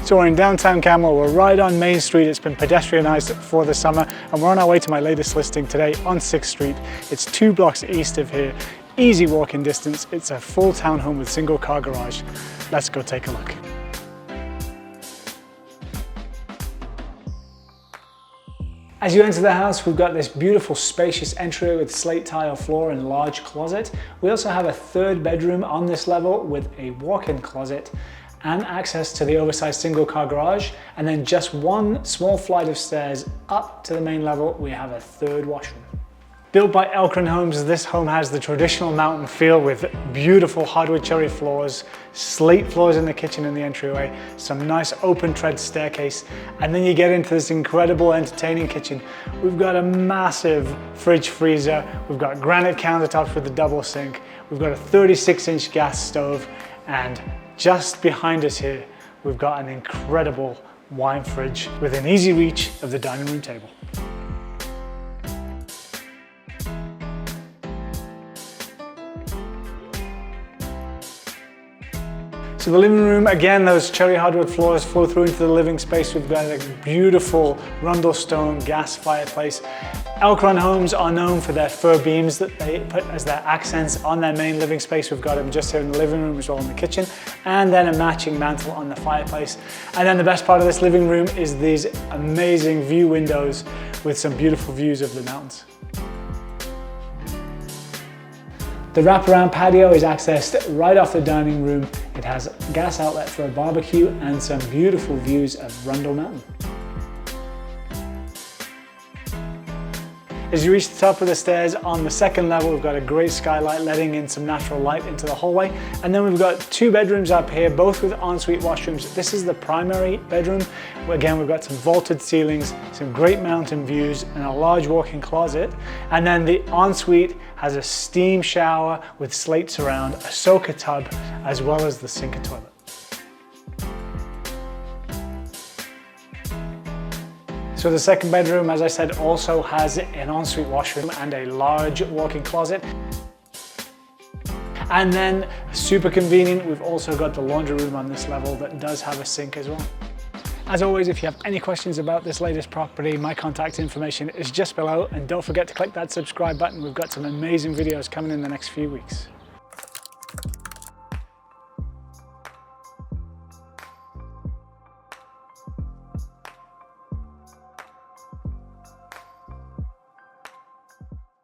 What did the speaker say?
So we're in downtown Canmore, we're right on Main Street. It's been pedestrianized for the summer, and we're on our way to my latest listing today on 6th Street. It's 2 blocks east of here, easy walking distance. It's a full townhome with single car garage. Let's go take a look. As you enter the house, we've got this beautiful spacious entryway with slate tile floor and large closet. We also have a 3rd bedroom on this level with a walk-in closet and access to the oversized single car garage. And then just 1 small flight of stairs up to the main level, we have a 3rd washroom. Built by Elk Run homes, this home has the traditional mountain feel with beautiful hardwood cherry floors, slate floors in the kitchen and the entryway, some nice open tread staircase, and then you get into this incredible entertaining kitchen. We've got a massive fridge freezer, we've got granite countertops with a double sink, we've got a 36-inch gas stove, and just behind us here, we've got an incredible wine fridge within easy reach of the dining room table. So the living room, again, those cherry hardwood floors flow through into the living space. We've got a beautiful Rundle stone gas fireplace. Elk Run homes are known for their fir beams that they put as their accents on their main living space. We've got them just here in the living room as well in the kitchen, and then a matching mantle on the fireplace. And then the best part of this living room is these amazing view windows with some beautiful views of the mountains. The wraparound patio is accessed right off the dining room. It has a gas outlet for a barbecue and some beautiful views of Rundle Mountain. As you reach the top of the stairs on the 2nd level, we've got a great skylight letting in some natural light into the hallway. And then we've got 2 bedrooms up here, both with ensuite washrooms. This is the primary bedroom. Again, we've got some vaulted ceilings, some great mountain views, and a large walk-in closet. And then the ensuite has a steam shower with slate surround, a soaker tub, as well as the sink and toilet. So the 2nd bedroom, as I said, also has an ensuite washroom and a large walk-in closet. And then, super convenient, we've also got the laundry room on this level that does have a sink as well. As always, if you have any questions about this latest property, my contact information is just below, and don't forget to click that subscribe button. We've got some amazing videos coming in the next few weeks.